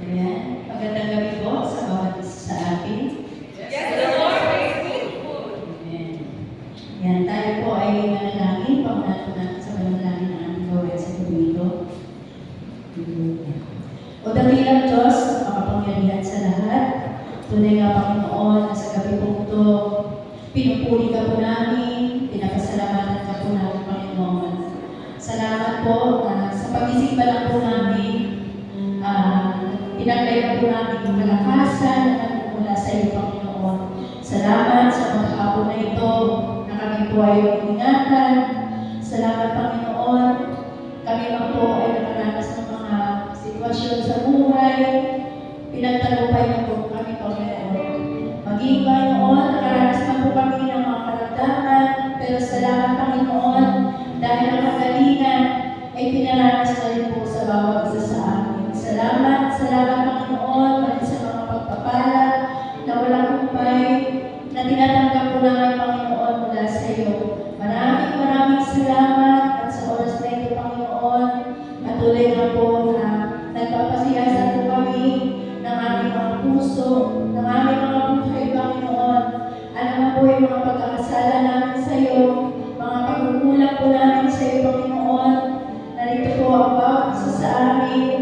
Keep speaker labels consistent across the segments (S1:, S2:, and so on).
S1: Ayan. Magandang gabi po sa bawat isa sa atin.
S2: Yes, the Lord is faithful.
S1: Amen. Ayan, tayo po ay manalangin. Paunahan natin sa panalangin ng aming gawin sa gabi ito. O dakilang Diyos, makapangyarihan sa lahat, tunay nga Panginoon na sa gabi po ito, pinupuri ka po namin, pinapasalamatan ka po namin, Panginoon. Salamat po na sa pag-isip pa lang po namin, pinaglay na po namin yung kalakasan na nagmumula sa iyo, Panginoon. Salamat sa mga hapon na ito na kami po ay ingatan. Salamat, Panginoon. Kami man po ay nakaranas ng mga sitwasyon sa buhay. Pinagtagumpay na po kami, Panginoon. Maging, Panginoon, nakaranas na po kami ng mga karamdaman. Pero salamat, Panginoon, dahil ang kagalingan ay pinaranas na rin po sa bawat isa sa amin. Salamat, Panginoon, dahil sa mga pagpapala na walang kumpay, na tinatanggap po namin, Panginoon, mula sa iyo. Maraming salamat at sa oras na ito, Panginoon, patuloy na po na nagpapasiyasan po kami ng aming mga puso, ng aming mga buhay, Panginoon. Ano man po yung mga pagkakasala namin sa iyo, mga pagkukulang po namin sa iyo, Panginoon. Narito po ang bawat isa sa amin.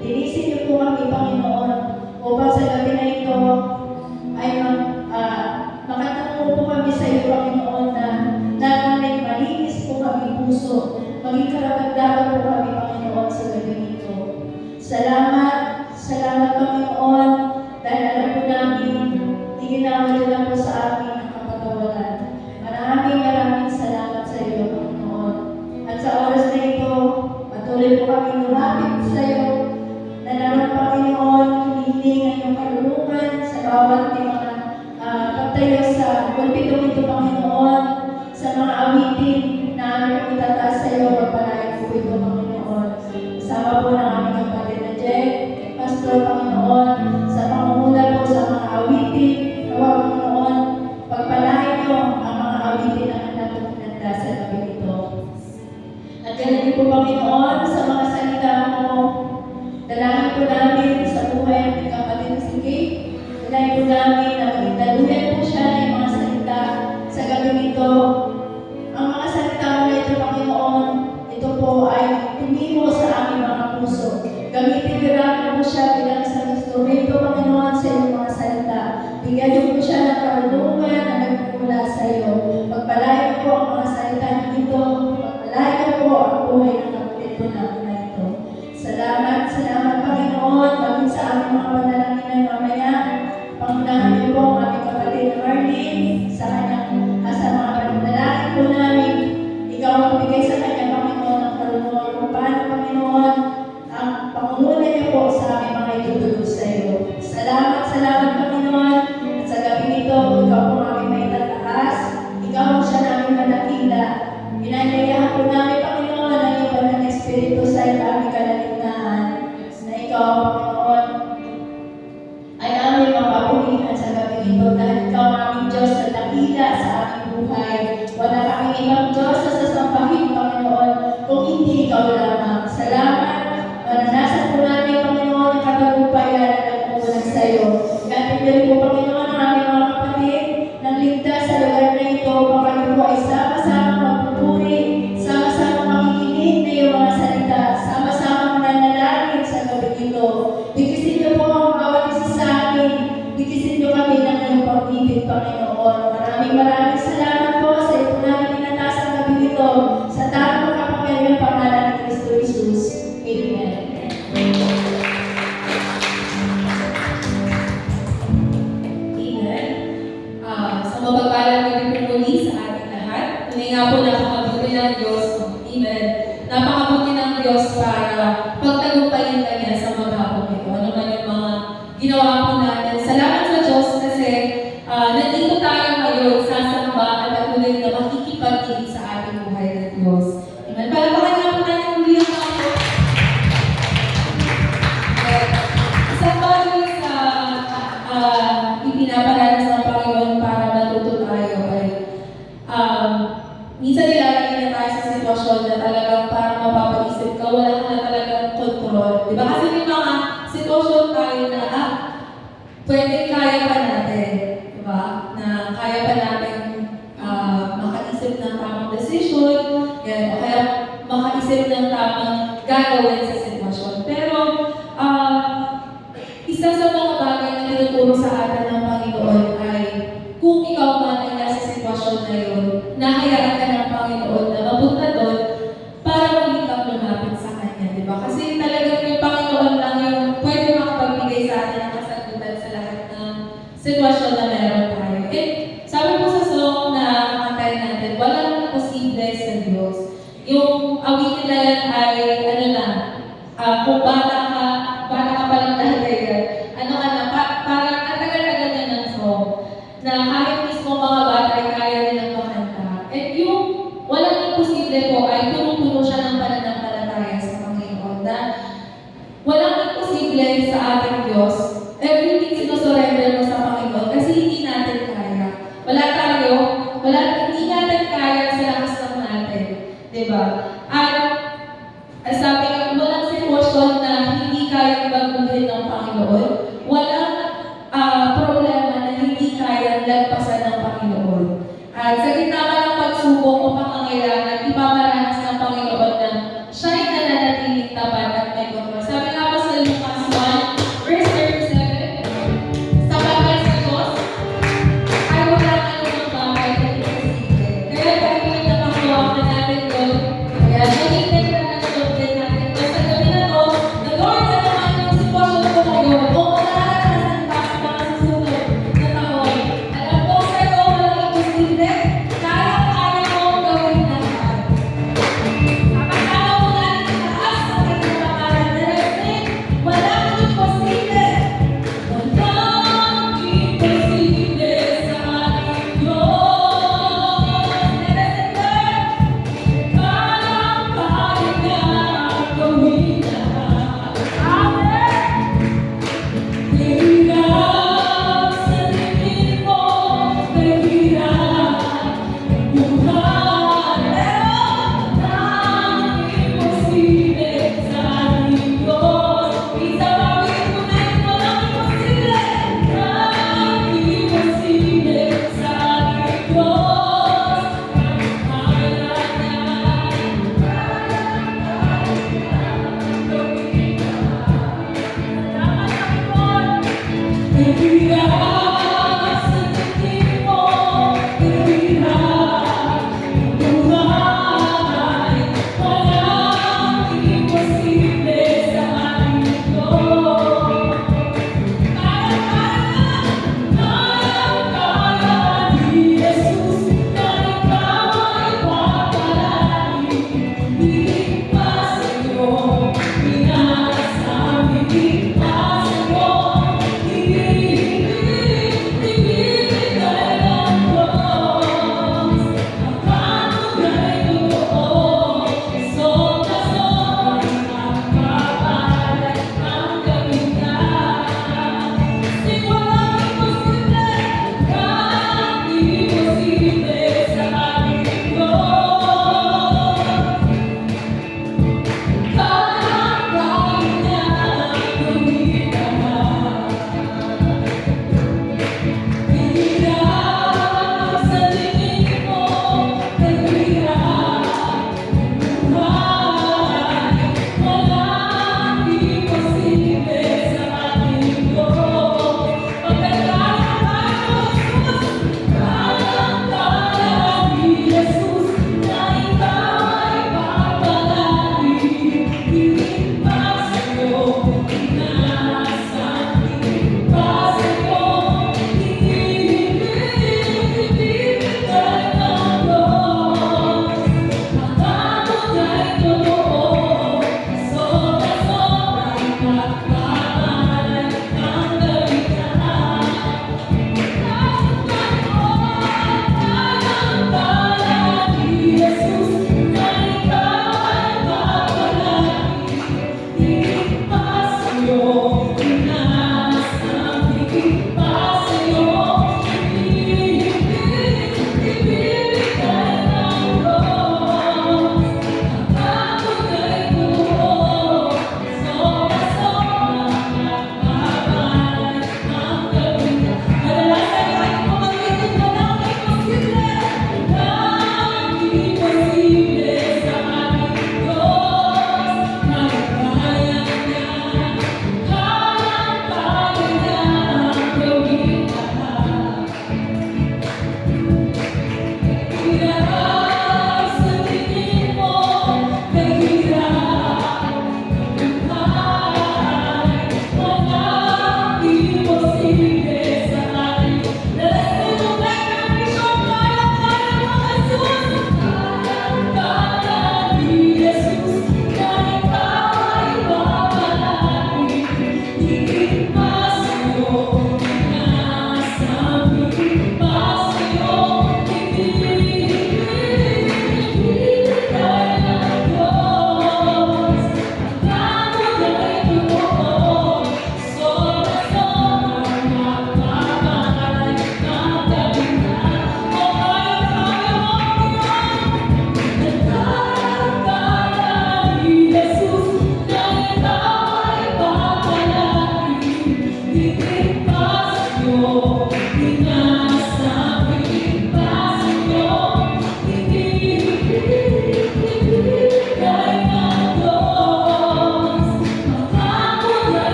S1: Linisin niyo po kami, Panginoon, upang sa gabi na ito ay makatungo po kami sa iyo, Panginoon, na malinis po kami puso. Maging karagdagan po kami, Panginoon, sa gabi nito. Salamat, Panginoon, dahil alam po namin, iginawa niyo lang po sa amin ang kapatawaran. Maraming salamat sa iyo, Panginoon. At sa oras na ito, patuloy po kami lumapit sa iyo, na naroon, Panginoon, hinihiling ang iyong karunungan sa bawat mga pagtayo sa pulpitong ito, Panginoon, sa mga awitin na aming itataas sa iyo, pagpalain po ito, Panginoon. Sama po ng aming kapatid na Jack, Pastor, Panginoon, sa pangunguna po sa mga awitin, nawa, Panginoon, pagpalain niyo ang mga awitin na natong pinanda sa gabi ito. At ganun din po, Panginoon, sa mga salita mo, dalangin po namin sa buhay ng kapatid na si Kate. Dalangin po namin na magdaluyan po siya ng mga salita sa gabi nito. Ang mga salita mo na ito, Panginoon, ito po ay tumimo sa aming mga puso. Gamitin niyo namin po siya bilang isang instrumento, Panginoon, sa iyong mga salita. Bigyan niyo po siya ng karunungan na nagmumula sa iyo. Pagpalain niyo po ang mga salita niyo ito. Pagpalain niyo po ang buhay ng kapatid po namin na ito. Salamat, Panginoon, maging sa aming mga panalangin na mamaya. Pangunahan niyo po ang aming kapatid na Marlene sa mga panalangin po namin. Ikaw ang bigay sa kanya, Panginoon, ang karunungan kung paano, Panginoon, ang pangunguna niyo po sa aming mga itutulog sa iyo. Salamat, Panginoon, at sa gabi nito, ikaw po ang aming may tataas, ikaw ang siya namin manakila. Pinanyayahan po namin, Panginoon, ang iyong banal na Espiritu sa aming kalagitnaan, na ikaw, Panginoon, ay aming mapapulihan sa gabi ito dahil ikaw ang aming Diyos na dakila sa aming buhay. Wala kaming ibang Diyos na sasampahin, Panginoon, kung hindi ikaw lamang. Salamat. Maranasan po namin, Panginoon, ang katagumpayan na nagmumulan sa iyo. Gatin din po, Panginoon, ang aming mga kapatid ng ligtas sa lugar na ito. Kami po ay sama-sama magpupuri, sama-sama makikinig na iyong mga salita, sama-sama mananalangin sa gabi ito. Bigisin niyo po ang bawat isa sa amin. Bigisin niyo kami ng iyong pag-ibig, Panginoon. Maraming salamat po sa ito namin inataas ang gabi ito. Sa tamang kapangyarihan pangalan ni Kristo Jesus. Amen.
S2: Sa mapagpalang gabi po muli sa ating lahat. Tunay nga po napakabuti ng Diyos. Amen. Napakabuti ng Diyos para pagtagumpayin ka niya sa maghapon ito. Ano man yung mga ginawa po natin. Salamat sa Diyos kasi nandito tayo ngayon sasamba at patuloy na makikipag-ibig sa ating buhay ng Diyos. Amen. Palapakan nga po natin muli ang mga isang bagay sa ipinaparanas ng Panginoon para matuto tayo ay minsan nilalagay na tayo sa sitwasyon na talagang parang mapapaisip ka, wala ka na talagang control. Diba? Kasi may mga sitwasyon sitwasyon tayo na, pwede kaya pa natin, di ba? Na kaya pa natin makaisip ng tamang desisyon, yan, o kaya makaisip ng tamang gagawin sa sitwasyon. Pero, isa sa mga bagay na tinuturo sa atin ng Panginoon ay kung ikaw man ay nasa sitwasyon na yun, nahayaan ka ng Panginoon na mapunta doon para muli kang lumapit sa Kanya, di ba? Kasi talagang yung Panginoon lang yung pwede makapagbigay sa atin ng kasagutan sa lahat ng sitwasyon na meron tayo. Eh, sabi po sa song na kakantay natin, walang imposible sa Diyos. Yung awitin na yan ay, ano na, kung bata ka pa lang dahil yan, parang natagal-tagal na ng song, na kahit mismo mga bata ay kaya nilang makanta. At yung walang imposible po ay puno-puno siya ng pananampalataya sa Panginoon. Na walang imposible sa ating Diyos. Everything sinusurrender mo sa Panginoon kasi hindi natin kaya. Hindi natin kaya sa lakas ng natin. Diba? At sabi nga, walang sitwasyon na hindi kayang baguhin ng Panginoon. Walang problema na hindi kayang lagpasan ng Panginoon. At sa gitna ka ng pagsubok o pangangailangan, ipamaranas ng Panginoon na siya'y nananatiling tapat at may kontrol. Sabi nga po sa Lucas 1, verse 37, sa bagay sa Diyos, ay walang anumang bagay na imposible. Kaya pag-ibig na pangalawakan natin doon, kaya magiging na nasulit natin ito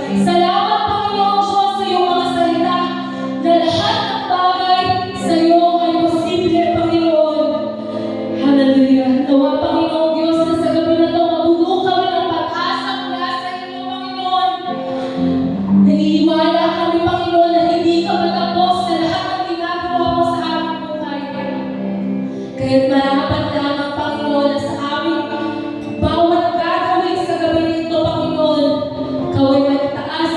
S2: Salamat, Panginoon Diyos, sa iyong mga salita na lahat ng bagay sa iyo ay posible, Panginoon. Hallelujah. Nawa, Panginoon Diyos, na sa gabi na ito, mabuno kami ng pag-asa mula sa inyo, Panginoon. Naniniwala kami, Panginoon, na hindi ka matapos sa lahat ng ginagawa mo sa aming buhay. Kaya't marapat lamang, Panginoon, na sa aming bawat gagawin sa gabi nito, Panginoon, ikaw ay magtaas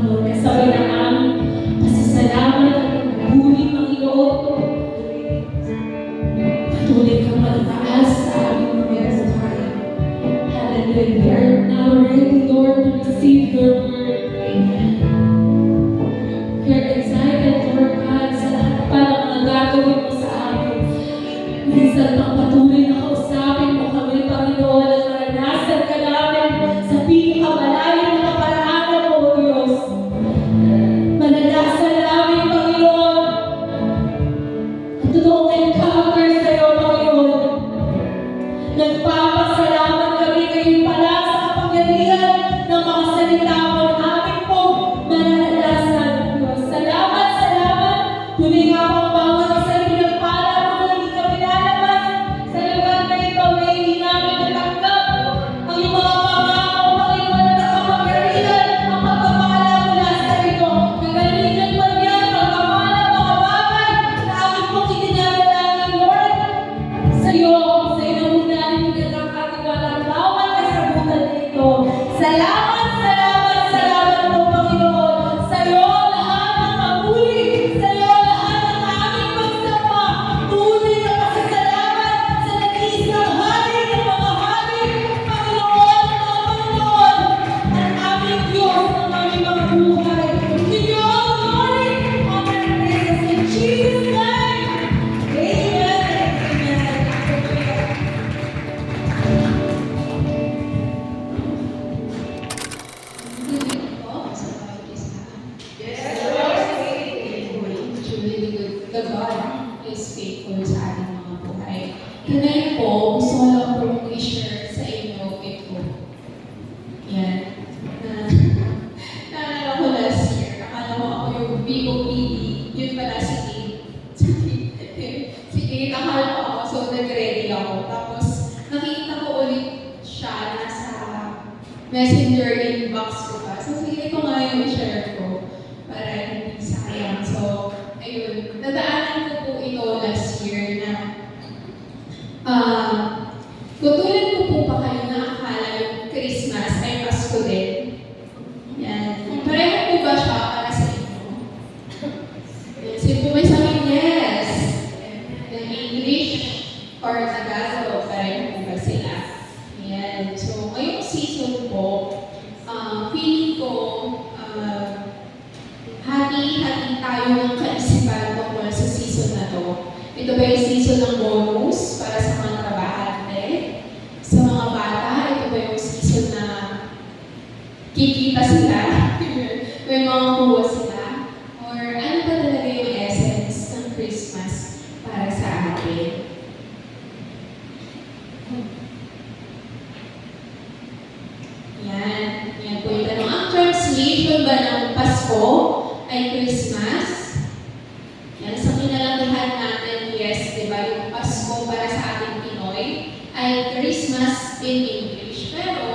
S2: Panginoon. Kasabay ng aming pasasalamat at pagbubuli, Panginoon. Patuloy kang magtaas sa aming mga buhay. Hallelujah. We are now ready, Lord, to receive your word. Amen. We are excited, Lord God, sa lahat pa ng mga gagawin mo sa amin. Minsan pang patuloy na kausapin mo kami, Panginoon, at maranasan ka namin sa pinakamalalim na kaparaanan mo, O Diyos. Mananasan namin, Panginoon, ang totoong encounter sa iyo, Panginoon. Nagpapasalamat kami ngayon pala sa kapangyarihan ng mga salita mo na amin pong mananalasan, Diyos. Salamat, salamat. Tunay nga pong bawat isang pinagpala mo na hindi kami lalabas sa lugar na ito na hindi namin natanggap. Ang iyong mga pangako, Panginoon, na nakapangyarihan ang pagpapala mula sa ito. Kagalingan man yan, pagpapala, mga bagay na amin pong itinadalangin, Lord. Sa iyo na muna namin pinagkakatiwala ang bawat kasabutan nito. Salamat, salamat, salamat po, Panginoon. Sa iyo lahat ng papuri, sa iyo lahat ng aming pagsama. Tunay na pasasalamat sa nag-iisang hari ng mga hari, Panginoon, mga Panginoon, ang aming Diyos ng aming mga buhay. Give you all the glory, honor, and praise in Jesus' name. Amen. The God is faithful sa ating mga buhay. Kaya po, gusto ko lang po i-share sa inyo ito. Yan. Naalala ko last year, akala ko ako yung BOPD, yun pala si Kate. Si Kate, akala ko ako, so nag-ready ako. Tapos, nakita ko ulit siya nasa messenger inbox ko pa. So, sige, ito nga yung i-share ko para hindi sayang. So, ayun, nadaanan ko po ito last year na tutulad ko po pa kayo na akala yung Christmas ay Pasko din. Yan. Pareho po ba siya para sa inyo? Sino po may sabihin, yes. In English or Tagalog, pareho po ba sila? Yan. So, ngayong season po, feeling ko, hati-hati tayo ng kaisipan tungkol sa season na to. Ito ba yung season ng bonus para sa mga trabahante? Sa mga bata, ito ba yung season na kikita sila? May mga kuha sila? Or ano ba talaga yung essence ng Christmas para sa atin? Yan. Yan po yung tanong. Ang translation ba ng Pasko ay Christmas? Yan, sa kinalangihan natin, yes, di ba, yung Pasko para sa ating Pinoy ay Christmas in English. Pero,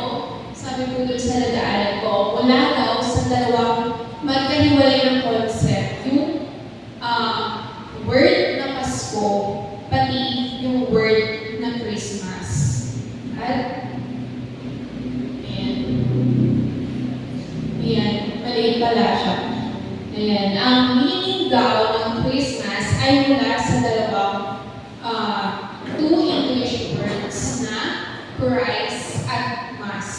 S2: sabi po doon sa nadaanan ko, wala daw sa dalawang magkahiwalay ng concept. Yung word na Pasko, pati yung word na Christmas. At, ayan, maliit pala siya. Ayan, ang meaning daw ng Christmas ay mula sa dalawang two English words na Christ at Mass.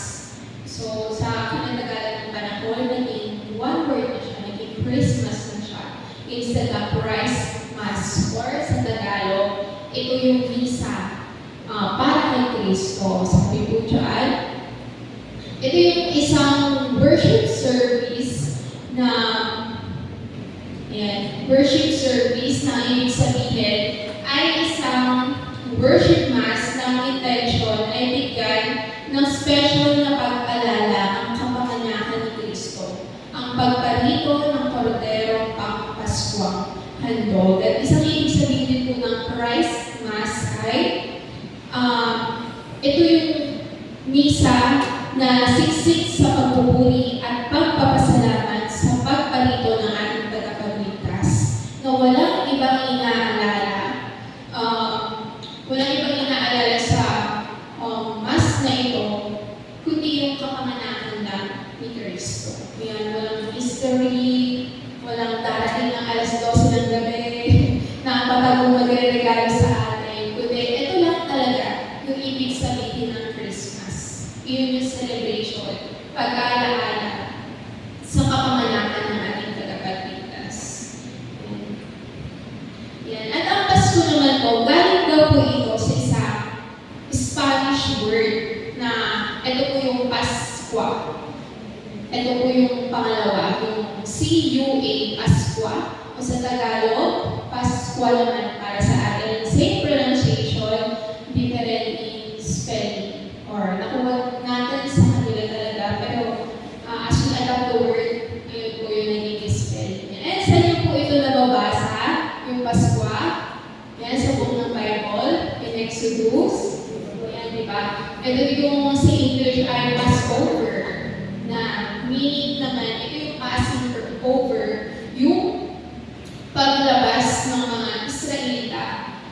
S2: So, sa kinatagalan ng panahon, naging one word na siya, naging Christmas na siya. Instead of Christ Mass, or sa Tagalog, ito yung misa para kay Kristo. Sabi po dyan, ito yung isang worship service na worship service na ibig sabihin ay isang worship mass na ang intention ay bigyan ng special na pag-alala ang kapanganakan ni Kristo, ang pagparito ng korderong pangpaskwang handog. At isang ibig sabihin din po ng Christ Mass ay ito yung misa na siksik sa pagpupuri at pagpapasalamat sa pagparito ng ating tagapagligtas na walang ibang inaalala sa mas na ito kundi yung kapanganakan lang ni Kristo. Yan, walang Easter anniversary, walang darating ng alas 12 ng gabi, na ang patagong magre-regalo sa atin. Kundi, ito lang talaga yung ibig sabihin ng Christmas. Yun yung celebration, pag-aalaala sa kapamanakan ng ating tagapagligtas. Yan. At ang Pasko naman po, galing daw po ito sa isang Spanish word na ito po yung Pascua. Ito po yung pangalawa, yung C-U-A, Pascua. O sa Tagalog, Pascua naman para sa atin. Same pronunciation, different in spelling. Or nakuha natin sa kanila talaga. Pero as we adapt the word, yun po yung naging spelling niya. And saan niyo po ito nababasa? Yung Pascua. Yan, sa book ng Bible. In Exodus. Yan, di ba? Ito yung sa English ay Passover. Na meaning naman, ito yung passing over yung paglabas ng mga Israelita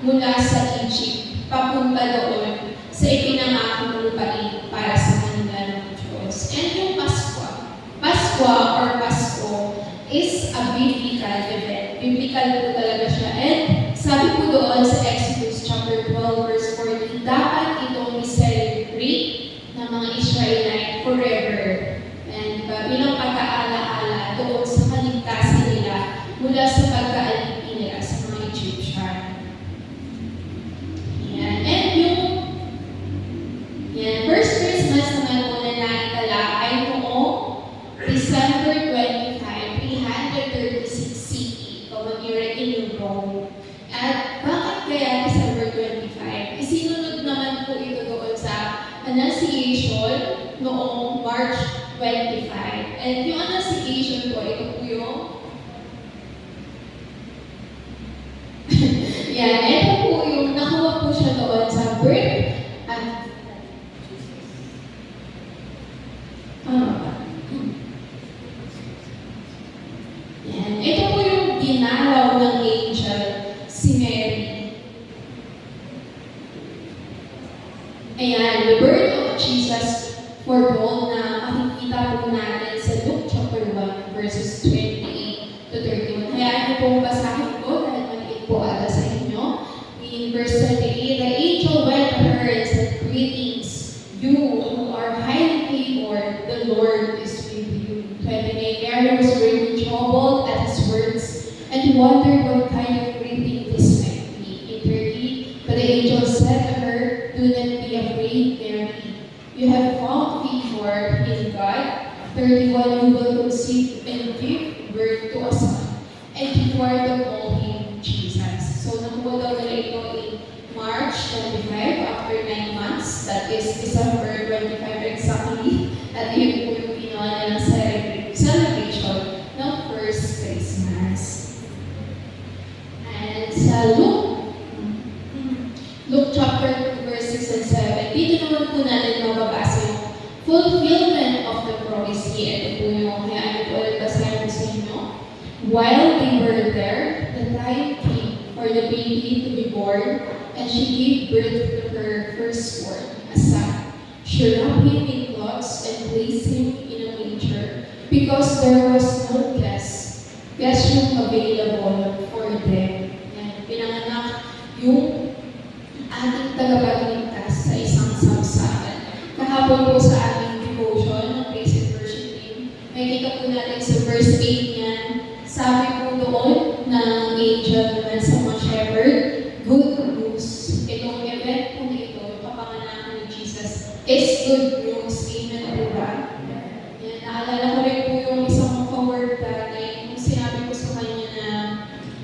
S2: mula sa Egypt, papunta doon sa ipinangakong lupain para sa kanila ng Diyos. And yung Pascua or Pasko is a biblical event. Biblical po talaga siya. And sabi po doon sa Exodus chapter 12 verse 14, dapat itong i-celebrate ng mga Israelite forever. And bilang pag-aalaala doon sa kaligtasan nila mula sa pagkaalipin nila sa mga Egyptian. Yan. And yung first Christmas naman po na naitala ay noong December 25, 336 CE, common era in Rome. At bakit kaya December 25? Isinunod naman po ito doon sa Annunciation noong March 25. And yung Annunciation po, ito po yung yan, ito po yung nakuha po siya doon sa birth at yan, ito po yung dinalaw ng angel si Mary. Ayan, the birth of Jesus foretold na makikita po natin sa Luke chapter 1 verses 28 to 31. Hayaan niyo pong basahin ko dahil maliit po ata sa inyo. In verse 28, the angel went to her and said, greetings, you who are highly favored, the Lord is with you. 28, Mary was greatly troubled at his words and wondered what kind of greeting this might be. In 30, but the angel said to her, do not be afraid, Mary. You have found favor in God. 31, you will conceive and give birth to a son, and you are to call him Jesus. So, nakuha daw nila ito in March 25, after 9 months. That is December 25 exactly. At yun po yung ginawa nilang celebration ng first Christmas. And sa Luke chapter 2, verse 6 and 7, dito naman po natin mababasa yung fulfillment of the promise here. Ito po yung kaya po ulit basahin ko sa inyo. While they were there, the time came for the baby to be born, and she gave birth to her firstborn, a son. She wrapped him in cloths and placed him in a manger, because there was no guest room available for them. Yan, pinanganak yung ating tagapagligtas sa isang samsakan. Kahapon po sa ating devotion ng praise and worship team, may kita po natin sa verse 8 niyan, sabi po doon ng angel naman sa mga shepherd, good news. Itong event po na ito, yung kapanganakan ni Jesus, is good news. Amen po ba? Yan, naalala ko rin po yung isang ka-word dati, yung sinabi ko sa kanya na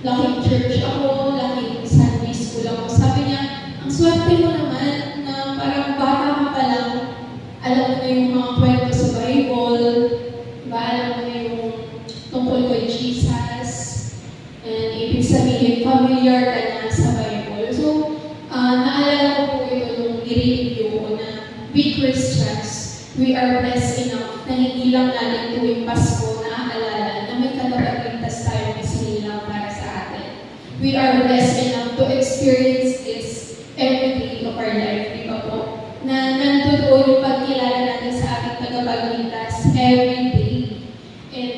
S2: laking church ako, laking Sunday school ako. Sabi niya, ang swerte mo naman na parang bata ka pa lang, alam mo na yung mga kwento sa Bible, ba, alam mo na yung tungkol kay Jesus, and ibig sabihin, familiar ka na sa Bible. So, naalala ko po ito nung i-review ko na we Christians, we are blessed enough na hindi lang natin tuwing Pasko naaalala na may tagapagligtas tayo na sinilang para sa atin. We are blessed enough to experience this every day of our life, di ba po? Na nandoon yung pagkilala natin sa ating tagapagligtas every day. And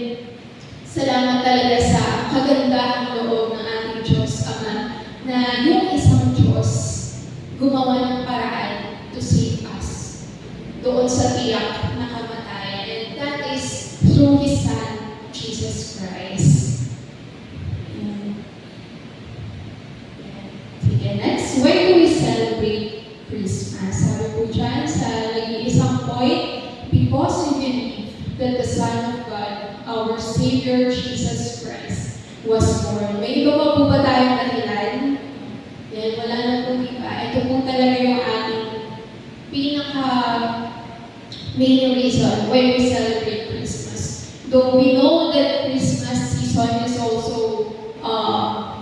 S3: kagandahang loob ng ating Diyos Ama na yung isang Diyos gumawa ng paraan to save us doon sa tiyak na kamatayan. And that is through His Son, Jesus Christ. Sige, next. Why do we celebrate Christmas? Sabi po dyan sa nag-iisang point, because we believe that the Son of God, our Savior Jesus Christ, was born. May iba pa po ba tayong dahilan? Yan, wala na po iba. Ito po talaga yung ating main reason why we celebrate Christmas. Though we know that Christmas season is also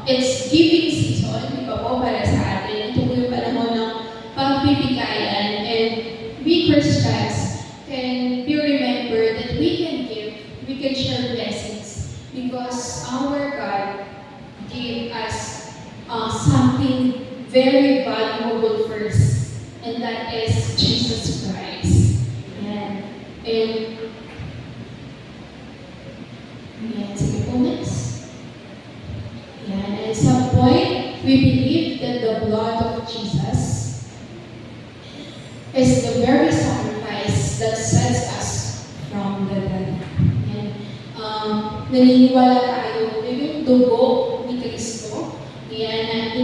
S3: it's giving season, di ba po, para sa atin. Ito po yung panahon ng pagbibigayan. And we Christians can be remembered that we can give, we can share blessings because our God gave us something very valuable first, and that is Jesus Christ. And sige po, next. At some point, we believe that the blood of Jesus is the very sacrifice that sets us from the death. And naniniwala tayo na yung dugo ni Kristo, na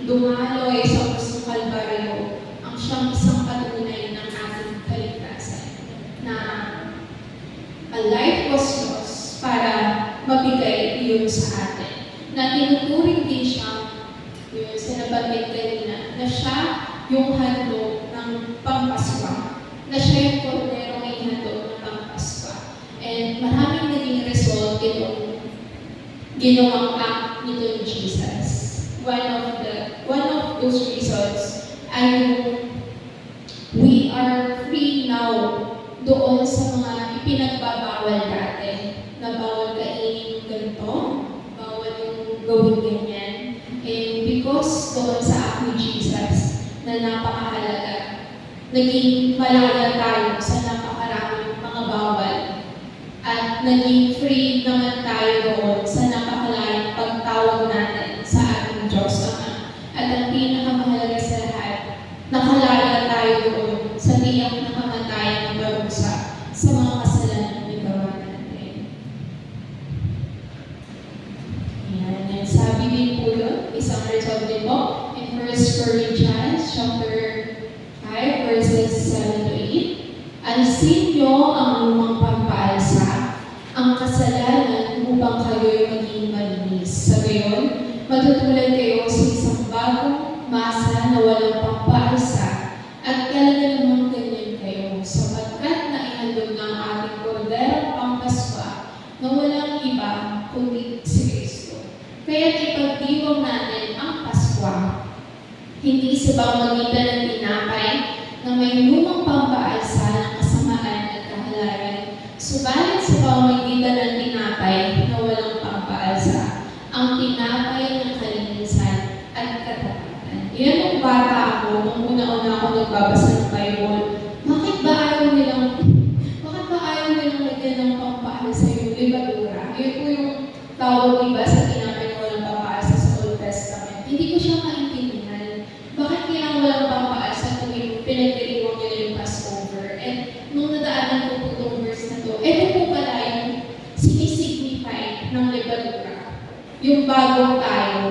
S3: dumaloy sa krus ng Kalbaryo, ang siyang isang patunay ng ating kaligtasan. Na a life was lost para mabigay iyon sa atin. Na tinuturing din siya, yun, sinabanggit kanina, na siya yung handog ng Pampaswa, na siya yung kordero ng handog ng Pampaswa. And maraming naging result itong ginawang act nito ni Jesus. One of those reasons ay we are free now doon sa mga ipinagbabawal dati, na bawal kainin ganito, bawal yung gawin ganyan. And because doon sa act ni Jesus na napakahalaga, naging malaya tayo sa napakaraming mga bawal at naging free naman tayo doon sa napakalayang pagtawag natin sa ating Diyos Ama. At ang pinakamahalaga sa lahat, nakalaya tayo doon sa tiyak na kamatayan ng barusa sa mga kasalanan na nagawa natin. And sabi din po yun, isang result din po, in 1 Corinthians chapter 5, verses 7 to 8. Alisin niyo ang lumang pampaalsa, ang kasalanan upang kayo'y maging malinis. Sa gayon, matutulad kayo sa isang bagong masa na walang pampaalsa, at talaga namang ganyan kayo, sapagkat naihandog ng ating korderong Pampaswa na walang iba kundi si Kristo. Kaya ipagdiwang natin ang Paskwa, hindi sa pamamagitan ng tinapay na may lumang pampaalsa ng kasamaan at kahalayan, subalit sa pamamagitan ng tinapay na walang pampaalsa, ang tinapay ng kalinisan at katapatan. Yan ang bata ako, nung una-una ako nagbabasa ng Bible, bakit ba ayaw nilang lagyan ng pampaalsa yung libadura? Yun po yung tawag iba sa tinapay na walang pampaalsa sa Old Testament. Hindi ko siya maintindihan. Bakit kailangan walang pampaalsa kung pinagdiriwang nila yung Passover? And nung nadaanan ko po itong verse na to, ito po pala yung sinisignify ng libadura. Yung bagong tayo,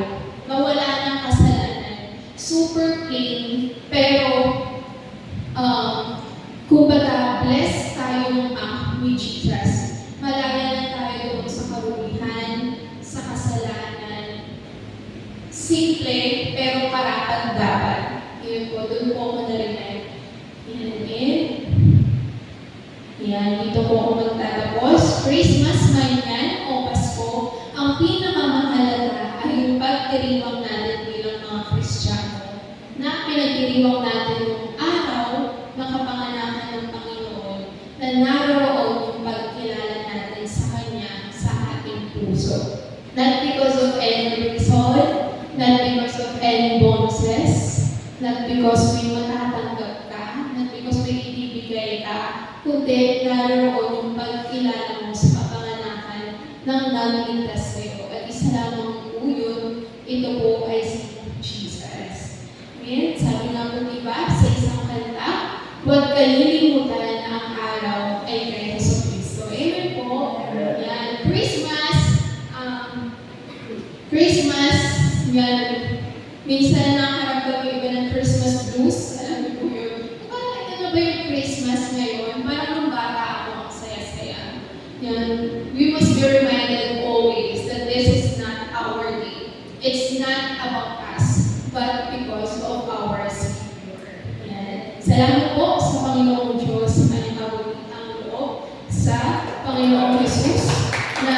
S3: na wala ng kasalanan. Super plain, pero kumbaga, blessed tayo ng act ni Jesus. Malaya na tayo doon sa karumihan, sa kasalanan. Simple, pero karapat dapat. Yun po, doon po ako narinig. Yan, dito po ako magtatapos. Christmas man yan o Pasko, ang pinakamahalaga ay yung pagdiriwang natin bilang mga Kristiyano, na pinagdiriwang natin yung araw ng kapanganakan ng Panginoon, na naroon yung pagkilala natin sa Kanya sa ating puso. Not because of any reason, not because of any bonuses, not because may matatanggap ka, not because may ibibigay ka, kundi naroon yung pagkilala mo sa kapanganakan ng namiligtas sa'yo. At isa lamang po yun, ito po ay si Jesus. Amen? Sabi nga po diba sa isang kanta, huwag kalilimutan na ang araw ay kay Jesus Cristo. Amen po. Yan. Christmas, yan. Minsan nakakarap kami iba ng Christmas blues. Alam niyo po yun. Parang ito na ba yung Christmas ngayon? Parang nung bata ako, ang saya-saya. Yan. We must be reminded always that this is not our day. It's not about us, but because of our Savior. Yan. Salamat po sa Panginoong Diyos sa kanyang kabutihang loob sa Panginoong Jesus na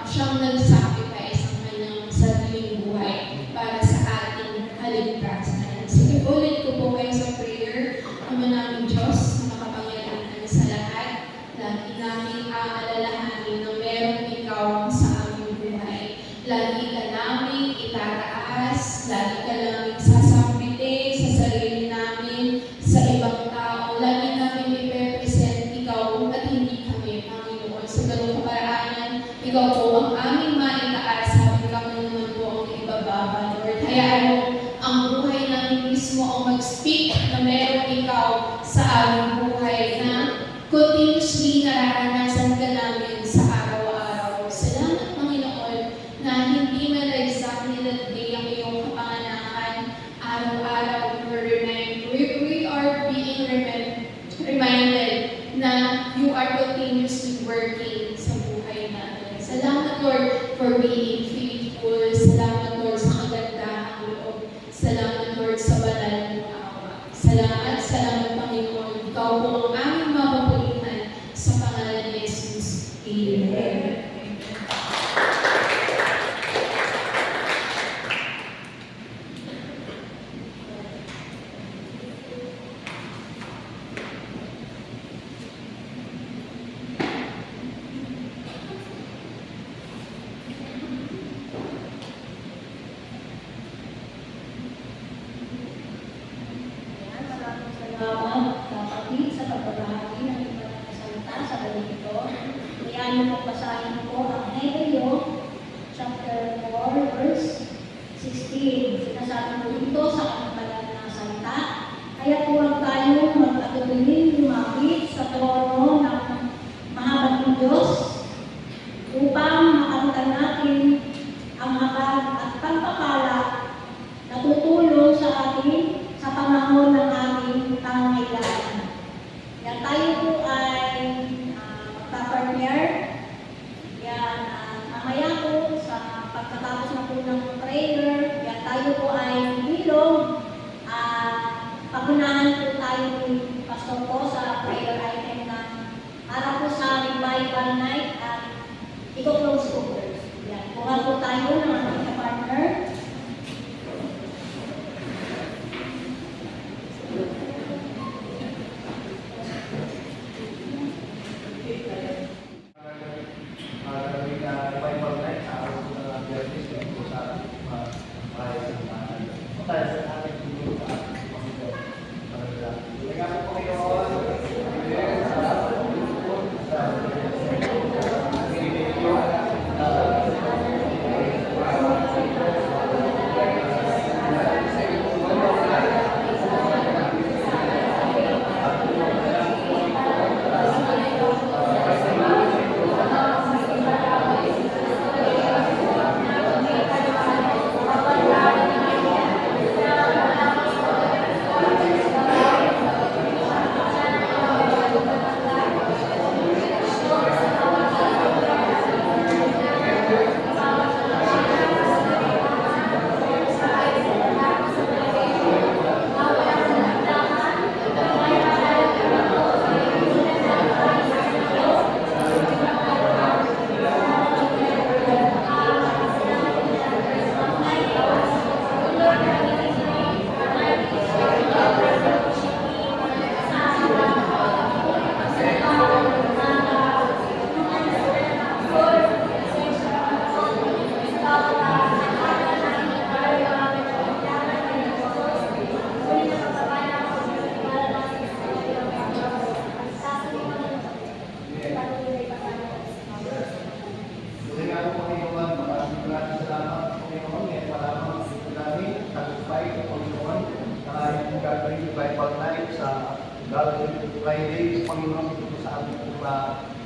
S3: siyang nag-sacrifice ang kanyang sariling buhay para sa ating kaligtasan. Sige, ulit ko po kayo sa prayer. Ama namin Diyos, na makapangyarihan sa lahat, lagi namin aalalahanin na meron ikaw sa aming buhay. Lagi ka namin itataas, lagi ka namin sasambitin sa sarili namin, sa ibang tao. Lagi namin i-represent ikaw at hindi kami, Panginoon. Sa ganung kaparaanan, ikaw po ang aming maitaas, sabi kami naman po ang ibababa, Lord. Hayaan mo ang buhay namin mismo ang mag-speak na meron ikaw sa aming buhay na continuously nararanasan ka namin sa araw-araw. Salamat, Panginoon, na hindi man exactly that day ang iyong kapanganakan. Araw-araw, we are being reminded na you are continuously working sa buhay namin. Salamat, Lord, for being faithful. Salamat, Lord, sa kagandahang loob. Salamat, Lord, sa banal mong awa. Salamat, Panginoon. Ikaw po ang aming mapapulihan sa pangalan ni Jesus. Amen.
S1: Maraming salamat kapatid sa pagbabahagi ng iba't ibang salita sa galing ito. Iyan mo po basahin po ang Hebreo chapter 4 verse 16. Sinasabi po dito sa kanilang na salita. Kaya huwag tayong mag-atuloy lumapit sa trono ng mahabaging Diyos upang makamtan natin ang habag at pagpapala na tutulong sa atin sa panahon ng ating pangangailangan. Yan, tayo po ay magpa-partner. Yan, mamaya po sa pagkatapos na po ng prayer, yan, tayo po ay hilong. Pagunahan po tayo ni Pastor po sa prayer item na para po sa revival night at i-close po first. Yan, kuha po tayo ng ating partner.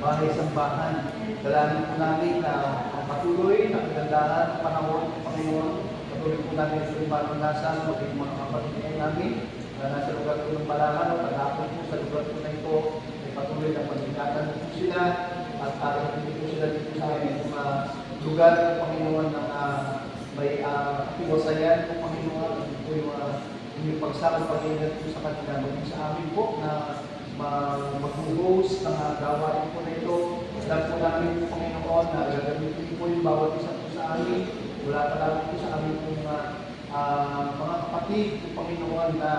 S4: bahay-sambahan. Dalangin po namin na ang patuloy na kagandahan ng panahon ng Panginoon. Patuloy po namin sa maranasan, maging mga kapatid po namin na nasa lugar po ng Balangan o pag-apon po sa lugar po na ito. Ay patuloy na pag-ingatan po sila at hindi po sila dito sa aming mga lugar ng Panginoon na may katiwasayan ng Panginoon. Ito po yung pagsakang pag-ingat po sa kanila. Maging sa amin po na mag-host ng gawain po na ito. Alam po namin po Panginoon na gagamitin po yung bawat isa po sa amin. Wala pa lang po sa amin po mga kapatid po Panginoon na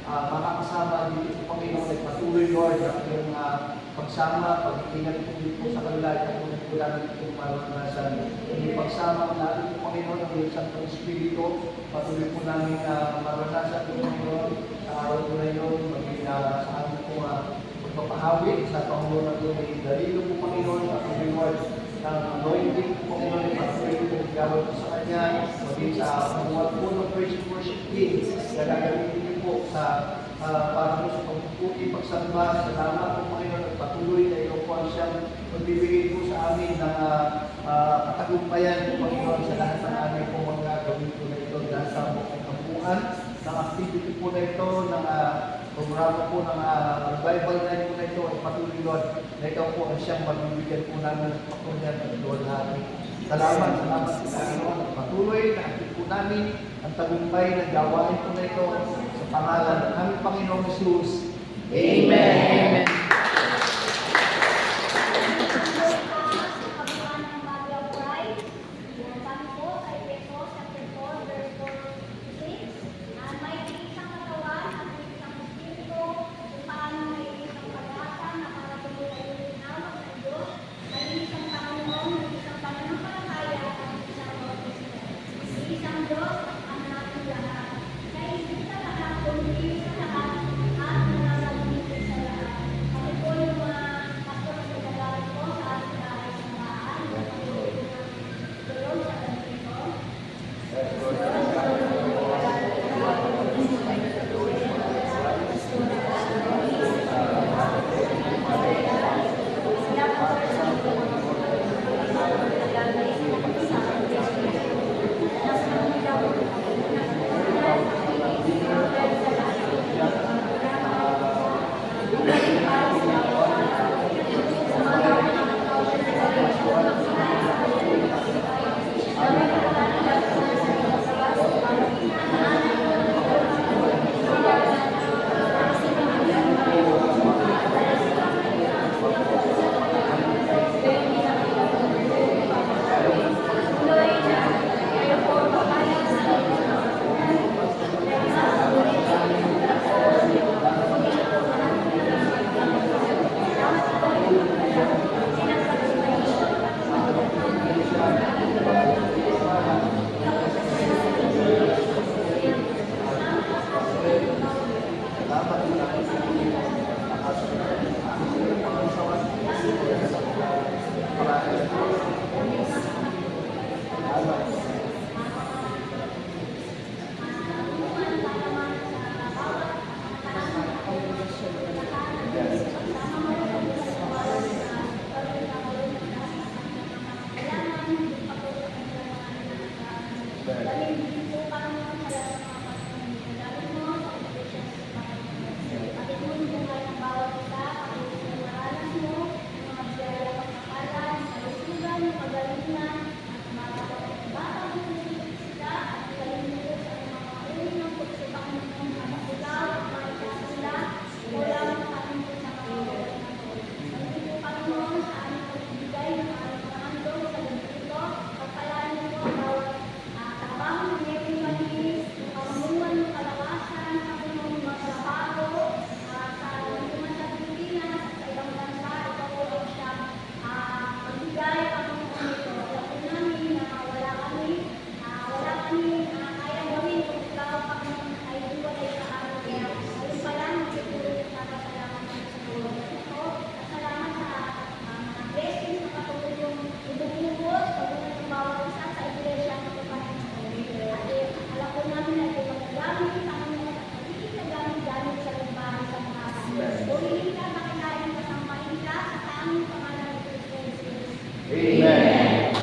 S4: makakasama dito po Panginoon ay patuloy Lord na yung pagsama, pag-iingat po dito sa kanila at po namin po maranasan. Yung pagsama natin po Panginoon ng isang Espiritu, patuloy po namin maranasan po Panginoon sa araw po na yun, maging sa amin po magpapahawi sa Pangulo na po may dalilo po Panginoon at po Lord ng anointing po Panginoon ay patuloy po gawin po sa Kanya, maging sa pagmuhat po ng praise and worship team na gagamitin niyo po para po sa pagpuputi, pagsamba, salamat po Panginoon at patuloy na iyong po siyang magbibigay po sa amin ng katagumpayan po Panginoon sa lahat ng aming po mga gawin po na ito dahil sa buong kampuhan ng activity po na ito, ng programa po ng revival night po na ito at patuloy Lord na ikaw po ang siyang magbibigyan po namin ng patunyan at Lord namin. Salamat po Panginoon at patuloy na atin po namin ang tagumpay ng gawain po na ito sa pangalan ng aming Panginoong Jesus. Amen. Amen.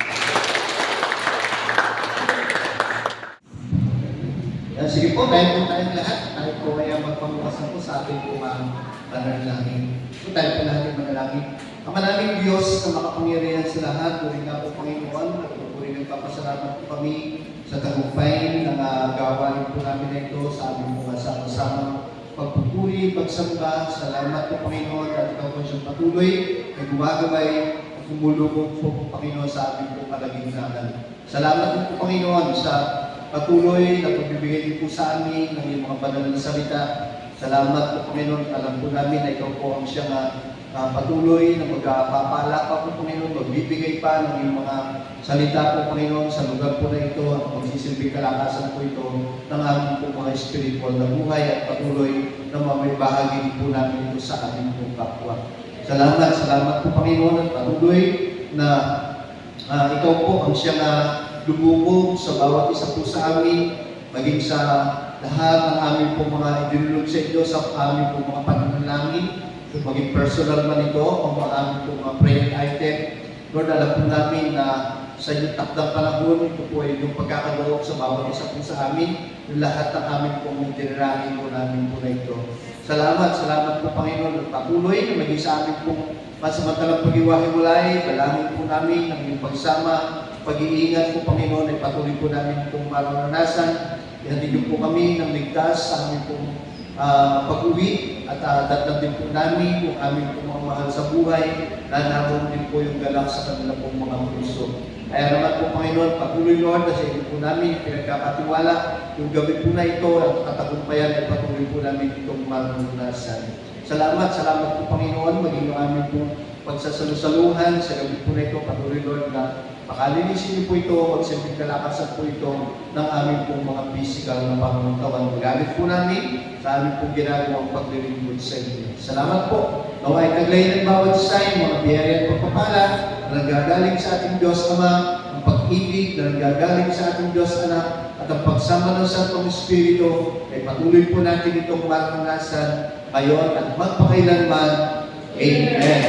S4: Sige po, tayo po tayong lahat. Tayo po ay magpamukasan po sa ating po panalangin. So tayo po natin manalangin. Ang manalangin Diyos na makapangyarihan sa lahat, tuwing nga po Panginoon, at tuwing nagpapasalamat po kami sa tagumpay ng gawain po namin na ito sa aming mga sama-sama pagpupuri, pagsamba. Salamat po Panginoon at ikaw po siyang patuloy ay gumagabay at kumulubog po Panginoon sa aming po kalagitnaan. Salamat po Panginoon sa patuloy na pagbibigay niyo po sa amin ng iyong mga banal na salita. Salamat po Panginoon. Alam po namin na ikaw po ang siyang patuloy na magpapala pa po Panginoon, magbibigay pa ng iyong mga salita po Panginoon sa lugar po na ito at magsisilbing kalakasan po ito ng aming po mga spiritual na buhay at patuloy na mamibahagi po namin ito sa aming po kapwa. Salamat po Panginoon at patuloy na ikaw po ang siyang lumubog sa bawat isa po sa amin, maging sa lahat ng aming po mga idinulog sa inyo sa aming po mga pananalangin, maging personal man ito o mga aming po mga prayer item. Lord, alam po namin na sa inyong takdang panahon, ito po ay yung pagkakagawag sa bawat isa po sa amin, yung lahat ng aming po mga dinarangin po namin po na ito. Salamat po Panginoon at patuloy na maging sa amin pong masamantalang pag-iwahiwalay, dalangin po namin ng iyong pagsama, pag-iingat po Panginoon ay patuloy po namin itong maranasan. Ihatid niyo po kami ng ligtas sa aming pong pag-uwi at datnan din po namin yung aming pong mga mahal sa buhay na naroon din po yung galak sa kanila pong mga puso. Kaya naman po Panginoon, patuloy Lord na sa inyo po namin pinagkakatiwala yung gabi po na ito at katagumpayan ay patuloy po namin itong maranasan. Salamat po Panginoon, maging yung aming pong pagsasalusaluhan sa gabi po na ito, patuloy Lord na pakalinisin niyo po ito at silbing kalakasan po ito ng aming pong mga physical na panguntawan. Magamit po namin sa aming pong ginagawang paglilingkod sa inyo. Salamat po. Naway taglayin ng bawat isa yung mga biyaya at pagpapala na nanggagaling sa ating Diyos Ama, ang pag-ibig na nanggagaling sa ating Diyos Anak, at ang pagsama ng Santong Espiritu ay patuloy po natin itong maranasan ngayon at magpakailanman. Amen.